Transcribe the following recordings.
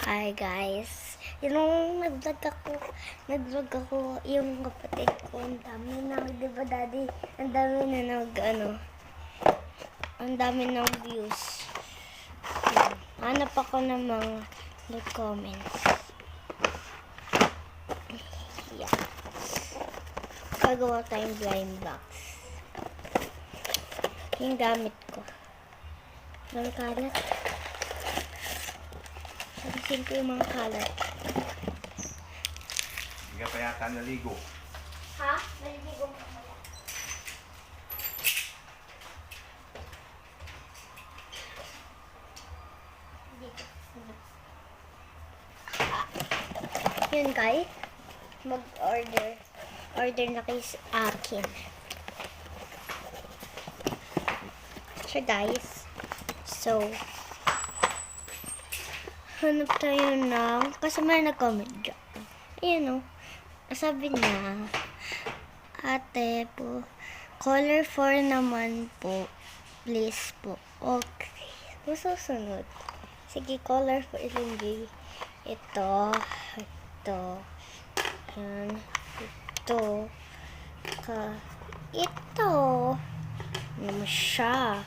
Hi guys, yung nag-vlog ako, yung kapatid ko, ang dami na, di ba daddy, ang dami na ang dami ng views. Hanap ako ng mga nag-comments. Yeah. Gagawa tayong blind box. Yung gamit ko. Ang kalat. Sabihin ko yung mga kalat. Hindi ka pa yata naligo. Ha? Naligo mo pala. Yun guys. Mag-order. Order na kayo sa akin. So guys. So, hanap tayo ng, kasi may nag-comment dyan. Ayan o. Sabi niya, ate po, color 4 naman po. Please po. Okay. Susunod. Sige, color 4 ilagay. Ito. Yan. Ito. Ito. Ano siya?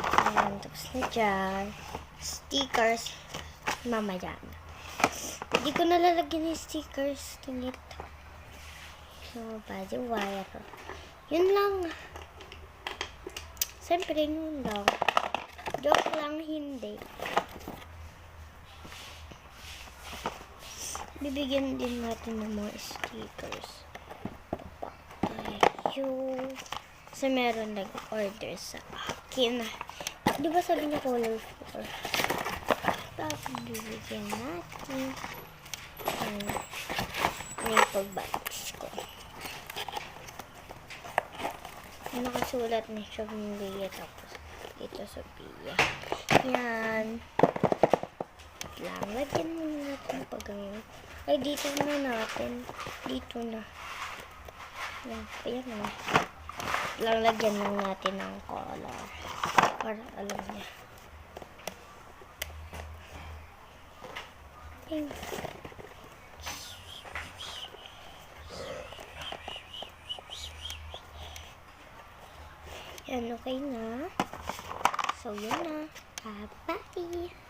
Ayan. Tapos na dyan. Stickers. Mamaya na. Hindi ko nalalagyan yung stickers. Tingit. So, body wire. Yun lang. Siyempre, yun lang. Joke lang, hindi. Bibigyan din natin ng mga stickers. Ayun. Kasi meron nag-order sa akin. Di ba sabi niya color 4? Tapos bibigyan natin. Yung pag-box ko. Nakasulat na siya ng Leia. Tapos ito sa Pia. Yan. Lang. Lagyan muna natin pag ay, dito na natin. Dito na. Yan. Ayan na. Lang lagyan lang natin ng color. Para alam niya. Yan, okay na. So, yun na. Bye-bye.